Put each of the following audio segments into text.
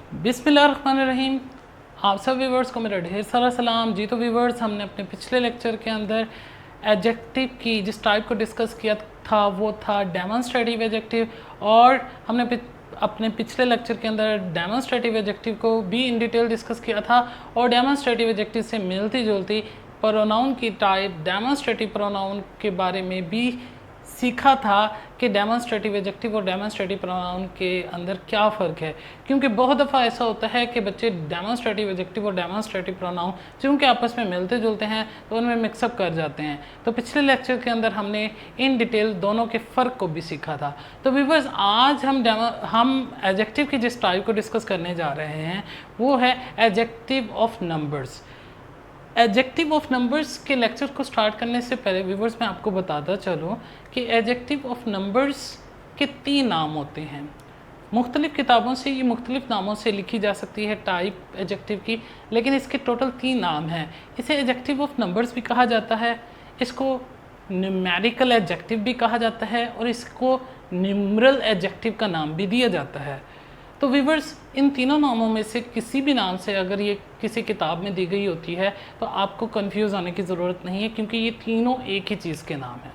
बिस्मिल्लाहिर्रहमानिर्रहीम। आप सब व्यूवर्स को मेरा ढेर सारा सलाम जी। तो व्यूवर्स, हमने अपने पिछले लेक्चर के अंदर एडजेक्टिव की जिस टाइप को डिस्कस किया था वो था डेमोन्स्ट्रेटिव एडजेक्टिव, और हमने अपने पिछले लेक्चर के अंदर डेमोन्स्ट्रेटिव एडजेक्टिव को भी इन डिटेल डिस्कस किया था। और डेमोन्स्ट्रेटिव एडजेक्टिव से मिलती जुलती प्रोनाउन की टाइप डेमोन्स्ट्रेटिव प्रोनाउन के बारे में भी सीखा था कि डेमोन्स्ट्रेटिव एडजेक्टिव और डेमोन्स्ट्रेटिव प्रोनाउन के अंदर क्या फ़र्क है। क्योंकि बहुत दफ़ा ऐसा होता है कि बच्चे डेमोन्स्ट्रेटिव एडजेक्टिव और डेमोन्स्ट्रेटिव प्रोनाउन चूँकि आपस में मिलते जुलते हैं तो उनमें मिक्सअप कर जाते हैं। तो पिछले लेक्चर के अंदर हमने इन डिटेल दोनों के फ़र्क को भी सीखा था। तो व्यूअर्स, आज हम एडजेक्टिव की जिस टाइप को डिस्कस करने जा रहे हैं वो है adjective of numbers. Adjective of numbers के लेक्चर को स्टार्ट करने से पहले व्यूवर्स मैं आपको बताता चलूँ कि एडजेक्टिव ऑफ नंबर्स के 3 नाम होते हैं। मुख्तलिफ़ किताबों से ये मुख्तलिफ़ नामों से लिखी जा सकती है टाइप एडजेक्टिव की, लेकिन इसके टोटल 3 नाम हैं। इसे एडजेक्टिव ऑफ नंबर्स भी कहा जाता है, इसको न्यूमेरिकल एडजेक्टिव भी कहा जाता है, और इसको न्यूमरल एडजेक्टिव का नाम भी दिया जाता है। तो व्यूवर्स, इन तीनों नामों में से किसी भी नाम से अगर ये किसी किताब में दी गई होती है तो आपको कंफ्यूज होने की ज़रूरत नहीं है, क्योंकि ये तीनों एक ही चीज़ के नाम हैं।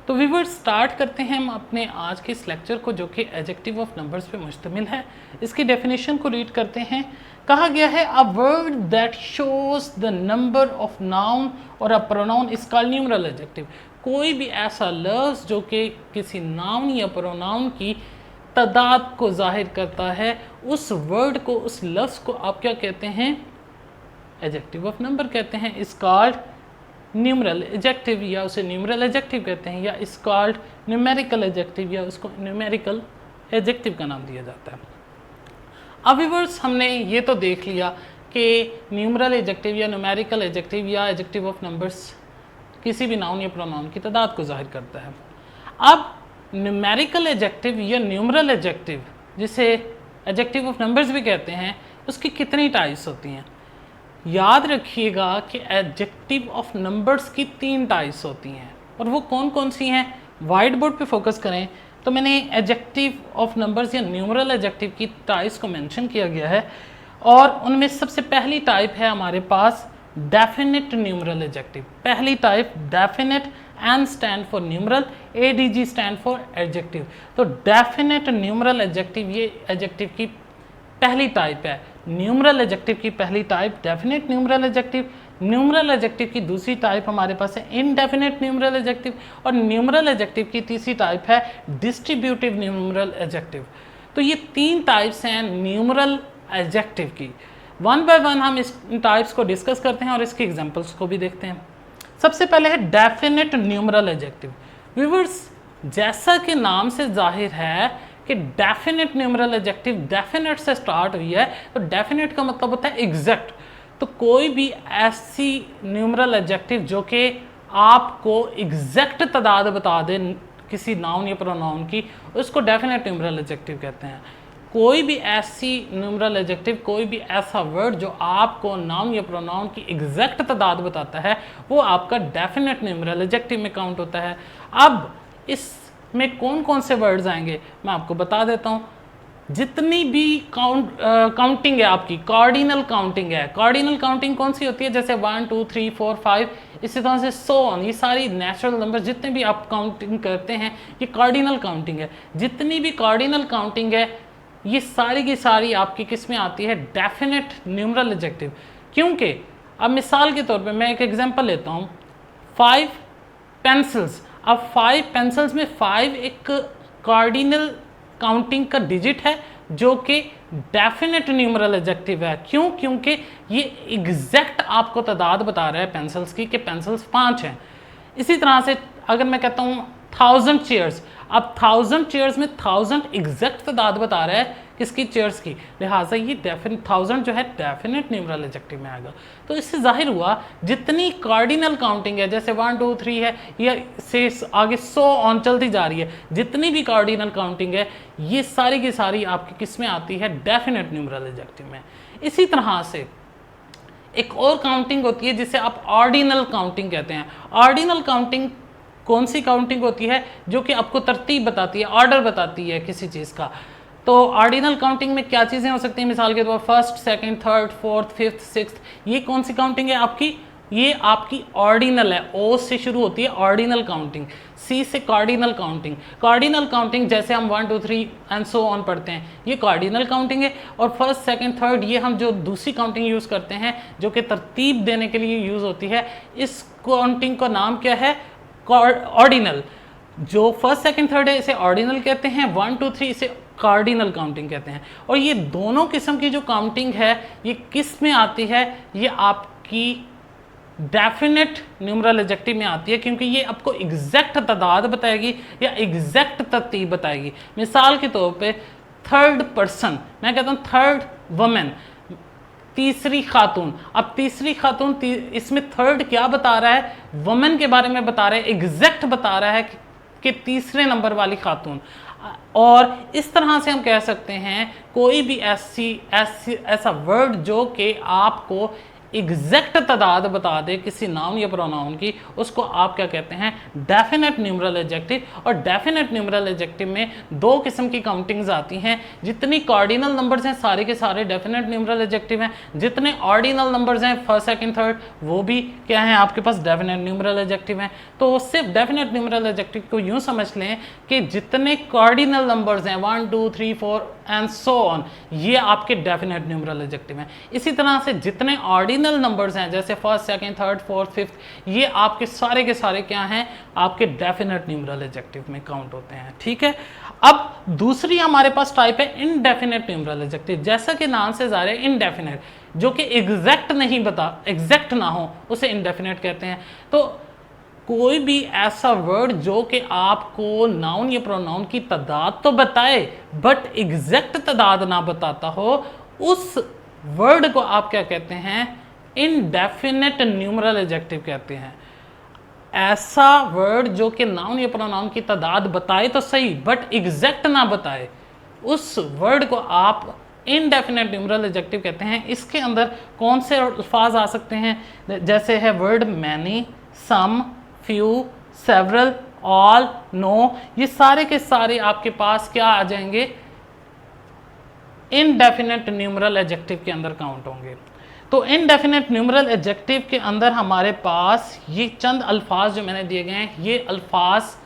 तो व्यूवर्स, स्टार्ट करते हैं हम अपने आज के इस लेक्चर को, जो कि एडजेक्टिव ऑफ नंबर्स पे मुश्तमिल है। इसकी डेफिनेशन को रीड करते हैं। कहा गया है, a word that shows the number of noun और a pronoun is called numeral adjective. कोई भी ऐसा लफ्ज़ जो कि किसी नाउन या प्रोनाउन की तादाद को जाहिर करता है, उस वर्ड को, उस लफ्ज़ को आप क्या कहते हैं? एडजेक्टिव ऑफ नंबर कहते हैं। इस कॉल्ड न्यूमरल एडजेक्टिव, या उसे न्यूमरल एडजेक्टिव कहते हैं, या इस कॉल्ड न्यूमेरिकल एडजेक्टिव, या उसको न्यूमेरिकल एडजेक्टिव का नाम दिया जाता है। अब व्यूअर्स, हमने ये तो देख लिया कि न्यूमरल एडजेक्टिव या न्यूमेरिकल एडजेक्टिव या एडजेक्टिव ऑफ नंबर्स किसी भी नाउन या प्रोनाउन की तादाद को जाहिर करता है। अब न्यूमेरिकल एडजेक्टिव या न्यूमरल एडजेक्टिव, जिसे एडजेक्टिव ऑफ नंबर्स भी कहते हैं, उसकी कितनी टाइप्स होती हैं? याद रखिएगा कि एडजेक्टिव ऑफ नंबर्स की 3 टाइप्स होती हैं, और वो कौन कौन सी हैं? वाइट बोर्ड पे फोकस करें तो मैंने एडजेक्टिव ऑफ नंबर्स या न्यूमरल एडजेक्टिव की टाइप्स को मेंशन किया गया है, और उनमें सबसे पहली टाइप है हमारे पास डेफिनेट न्यूमरल एडजेक्टिव। पहली type definite, N stand for numeral, ADJ stand for adjective. तो डेफिनेट न्यूमरल एडजेक्टिव ये एडजेक्टिव की पहली टाइप है। न्यूमरल एडजेक्टिव की पहली type definite numeral adjective. Numeral adjective की दूसरी टाइप हमारे पास है इनडेफिनेट न्यूमरल एडजेक्टिव, और न्यूमरल एडजेक्टिव की तीसरी टाइप है डिस्ट्रीब्यूटिव न्यूमरल एडजेक्टिव। तो ये 3 टाइप्स हैं न्यूमरल एडजेक्टिव की। वन बाय वन हम इस टाइप्स को डिस्कस करते हैं और इसके एग्जांपल्स को भी देखते हैं। सबसे पहले है डेफिनेट न्यूमरल एडजेक्टिव। व्यूअर्स, जैसा कि नाम से जाहिर है कि डेफिनेट न्यूमरल एडजेक्टिव डेफिनेट से स्टार्ट हुई है, तो डेफिनेट का मतलब होता है एग्जैक्ट। तो कोई भी ऐसी न्यूमरल एडजेक्टिव जो कि आपको एग्जैक्ट तादाद बता दे किसी नाउन या प्रोनाउन की, उसको डेफिनेट न्यूमरल एडजेक्टिव कहते हैं। कोई भी ऐसी न्यूमरल एडजेक्टिव, कोई भी ऐसा वर्ड जो आपको नाउन या प्रोनाउन की एग्जैक्ट तादाद बताता है, वो आपका डेफिनेट न्यूमरल एडजेक्टिव में काउंट होता है। अब इसमें कौन कौन से वर्ड्स आएंगे मैं आपको बता देता हूँ। जितनी भी काउंटिंग है आपकी, कार्डिनल काउंटिंग है। कार्डिनल काउंटिंग कौन सी होती है? जैसे 1 2 3 4 5, इसी तरह से सो ऑन, ये सारी नेचुरल नंबर जितने भी आप काउंटिंग करते हैं, ये कार्डिनल काउंटिंग है। जितनी भी कार्डिनल काउंटिंग है, ये सारी की सारी आपकी किस में आती है? Definite numeral adjective. क्योंकि अब मिसाल के तौर पे मैं एक एग्जांपल लेता हूँ, 5 पेंसिल्स। अब 5 पेंसिल्स में 5 एक कार्डिनल काउंटिंग का डिजिट है जो कि डेफिनेट न्यूमरल एडजेक्टिव है। क्यों? क्योंकि ये एग्जैक्ट आपको तादाद बता रहा है पेंसिल्स की, कि पेंसिल्स 5 हैं। इसी तरह से अगर मैं कहता हूँ 1000 चेयर्स, अब 1000 चेयर्स में 1000 एग्जैक्ट तादाद बता रहा है किसकी? चेयर्स की, लिहाजा ये डेफिनेट 1000 जो है डेफिनेट न्यूमरल एडजेक्टिव में आएगा। तो इससे जाहिर हुआ जितनी कार्डिनल काउंटिंग है, जैसे 1 2 3 है, या से आगे 100 ऑन चलती जा रही है, जितनी भी कार्डिनल काउंटिंग है, ये सारी की सारी आपकी किस में आती है? डेफिनेट न्यूमरल एडजेक्टिव में। इसी तरह से एक और काउंटिंग होती है जिसे आप ऑर्डिनल काउंटिंग कहते हैं। ऑर्डिनल काउंटिंग कौन सी काउंटिंग होती है? जो कि आपको तरतीब बताती है, ऑर्डर बताती है किसी चीज़ का। तो ऑर्डिनल काउंटिंग में क्या चीज़ें हो सकती हैं, मिसाल के तौर पर first, second, third, fourth, fifth, sixth, ये कौन सी काउंटिंग है आपकी, ये आपकी ऑर्डिनल है, ओ से शुरू होती है ऑर्डिनल काउंटिंग, सी से कार्डिनल काउंटिंग। कार्डिनल काउंटिंग जैसे हम 1 2 3 एंड सो ऑन पढ़ते हैं, ये कार्डिनल काउंटिंग है। और फर्स्ट, सेकंड, थर्ड, ये हम जो दूसरी काउंटिंग यूज़ करते हैं जो कि तरतीब देने के लिए यूज़ होती है, इस काउंटिंग का नाम क्या है, ऑर्डिनल। जो फर्स्ट, सेकंड, थर्ड है इसे ऑर्डिनल कहते हैं, 1 2 3 इसे कार्डिनल काउंटिंग कहते हैं। और ये दोनों किस्म की जो काउंटिंग है ये किस में आती है, ये आपकी डेफिनेट न्यूमरल एडजेक्टिव में आती है, क्योंकि ये आपको एग्जैक्ट तादाद बताएगी या एग्जैक्ट तरतीब बताएगी। मिसाल के तौर पे थर्ड पर्सन, मैं कहता हूँ थर्ड वुमेन, तीसरी खातून। अब तीसरी खातून, इसमें थर्ड क्या बता रहा है, वुमेन के बारे में बता रहा है, एग्जैक्ट बता रहा है कि तीसरे नंबर वाली खातून। और इस तरह से हम कह सकते हैं कोई भी ऐसा वर्ड जो कि आपको एग्जैक्ट तादाद बता दे किसी नाउन या प्रोनाउन की, उसको आप क्या कहते हैं, डेफिनेट न्यूमरल एडजेक्टिव। और डेफिनेट न्यूमरल एडजेक्टिव में दो किस्म की काउंटिंग्स आती हैं। जितनी कार्डिनल नंबर्स हैं सारे के सारे डेफिनेट न्यूमरल एडजेक्टिव हैं, जितने ऑर्डिनल नंबर्स हैं फर्स्ट, सेकंड, थर्ड, वो भी क्या हैं आपके पास डेफिनेट न्यूमरल एडजेक्टिव हैं। तो सिर्फ डेफिनेट न्यूमरल एडजेक्टिव को यूँ समझ लें कि जितने कार्डिनल नंबर्स हैं 1 2 3 4 एंड सो ऑन, ये आपके डेफिनेट न्यूमरल एडजेक्टिव हैं। इसी तरह से जितने ऑर्डिनल नंबर्स हैं जैसे first, second, third, fourth, fifth, ये आपके सारे के सारे क्या हैं, आपके डेफिनेट न्यूमरल एडजेक्टिव में काउंट होते हैं। ठीक है। अब दूसरी हमारे पास टाइप है इनडेफिनेट न्यूमरल एडजेक्टिव। जैसा कि नाम से ज़ाहिर है इनडेफिनेट, जो कि एग्जैक्ट ना हो उसे इनडेफिनेट कहते हैं। तो कोई भी ऐसा वर्ड जो कि आपको नाउन या प्रोनाउन की तादाद तो बताए बट एग्जैक्ट तादाद ना बताता हो, उस वर्ड को आप क्या कहते हैं, इनडेफिनेट न्यूमरल एडजेक्टिव कहते हैं। ऐसा वर्ड जो कि नाउन या प्रोनाउन की तादाद बताए तो सही बट एग्जैक्ट ना बताए, उस वर्ड को आप इनडेफिनेट न्यूमरल एडजेक्टिव कहते हैं। इसके अंदर कौन से अल्फाज आ सकते हैं, जैसे है वर्ड मैनी, सम, फ्यू, सेवरल, ऑल, नो, ये सारे के सारे आपके पास क्या आ जाएंगे, इनडेफिनेट न्यूमरल एडजेक्टिव के अंदर काउंट होंगे। तो इनडेफिनेट न्यूमरल एडजेक्टिव के अंदर हमारे पास ये चंद अल्फाज जो मैंने दिए गए हैं, ये अल्फाज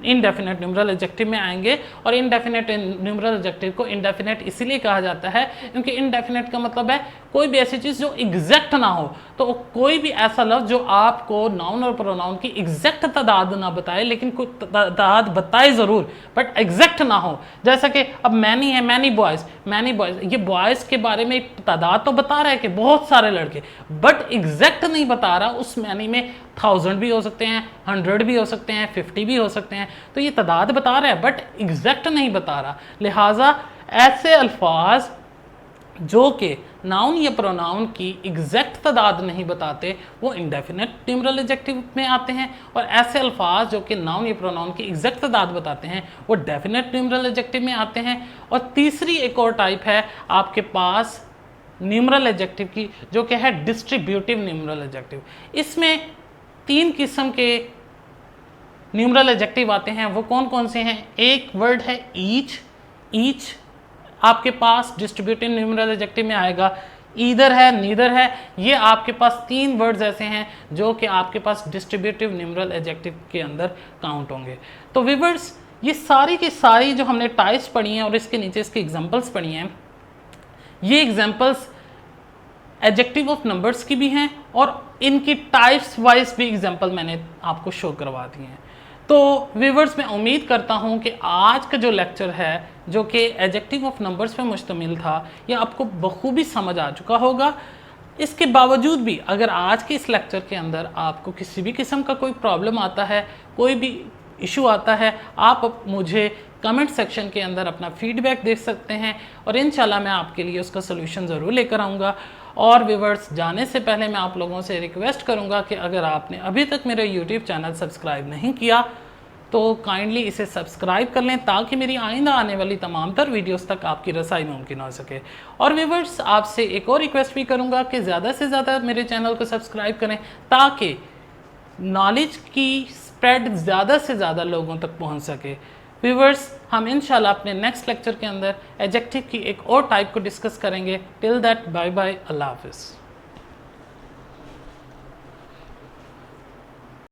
इनडेफिनेट न्यूमरल एडजेक्टिव में आएंगे। और इनडेफिनेट न्यूमरल एडजेक्टिव को इनडेफिनेट इसीलिए कहा जाता है क्योंकि इनडेफिनेट का मतलब है कोई भी ऐसी चीज़ जो एग्जैक्ट ना हो। तो कोई भी ऐसा लफ्ज़ जो आपको नाउन और प्रोनाउन की एग्जैक्ट तादाद ना बताए, लेकिन कोई तादाद बताए ज़रूर बट एग्जैक्ट ना हो। जैसा कि अब मैनी है, मैनी बॉयज़, ये बॉयज़ के बारे में तादाद तो बता रहा है कि बहुत सारे लड़के, बट एग्जैक्ट नहीं बता रहा। उस मैनी में 1000 भी हो सकते हैं, 100 भी हो सकते हैं, 50 भी हो सकते हैं। तो ये तादाद बता रहा है बट एग्जैक्ट नहीं बता रहा। लिहाजा ऐसे अल्फाज जो कि नाउन या प्रोनाउन की एग्जैक्ट तादाद नहीं बताते वो इनडेफिनेट न्यूमरल एडजेक्टिव में आते हैं। और ऐसे अल्फाज जो कि नाउन या प्रोनाउन की एग्जैक्ट तादाद बताते हैं वो डेफिनेट न्यूमरल एडजेक्टिव में आते हैं। और तीसरी एक और टाइप है आपके पास न्यूमरल एडजेक्टिव की, जो कि है डिस्ट्रीब्यूटिव न्यूमरल एडजेक्टिव। इसमें 3 किस्म के न्यूमरल एडजेक्टिव आते हैं। वो कौन कौन से हैं, एक वर्ड है ईच आपके पास डिस्ट्रीब्यूटिव न्यूमरल एडजेक्टिव में आएगा। ईदर है, नीदर है, ये आपके पास 3 वर्ड्स ऐसे हैं जो कि आपके पास डिस्ट्रीब्यूटिव न्यूमरल एडजेक्टिव के अंदर काउंट होंगे। तो व्यूअर्स, ये सारी की सारी जो हमने टाइप्स पढ़ी हैं और इसके नीचे इसकी एग्जांपल्स पढ़ी हैं, ये एग्जांपल्स एडजेक्टिव ऑफ नंबर्स की भी हैं और इनकी टाइप्स वाइज भी एग्जांपल मैंने आपको शो करवा दिए हैं। तो व्यूअर्स, मैं उम्मीद करता हूं कि आज का जो लेक्चर है जो कि एडजेक्टिव ऑफ नंबर्स पे मुश्तमिल था, ये आपको बखूबी समझ आ चुका होगा। इसके बावजूद भी अगर आज के इस लेक्चर के अंदर आपको किसी भी किस्म का कोई प्रॉब्लम आता है, कोई भी इशू आता है, आप मुझे कमेंट सेक्शन के अंदर अपना फीडबैक दे सकते हैं और इंशाल्लाह मैं आपके लिए उसका सोल्यूशन ज़रूर लेकर आऊँगा। और व्यूअर्स, जाने से पहले मैं आप लोगों से रिक्वेस्ट करूंगा कि अगर आपने अभी तक मेरा यूट्यूब चैनल सब्सक्राइब नहीं किया तो काइंडली इसे सब्सक्राइब कर लें ताकि मेरी आइंदा आने वाली तमाम तर वीडियोस तक आपकी रसाई मुमकिन हो सके। और व्यूअर्स, आपसे एक और रिक्वेस्ट भी करूंगा कि ज़्यादा से ज़्यादा मेरे चैनल को सब्सक्राइब करें ताकि नॉलेज की स्प्रेड ज़्यादा से ज़्यादा लोगों तक पहुँच सके। व्यूवर्स हम इंशाल्लाह अपने नेक्स्ट लेक्चर के अंदर एडजेक्टिव की एक और टाइप को डिस्कस करेंगे। टिल दैट बाय बाय, अल्लाह हाफिज़।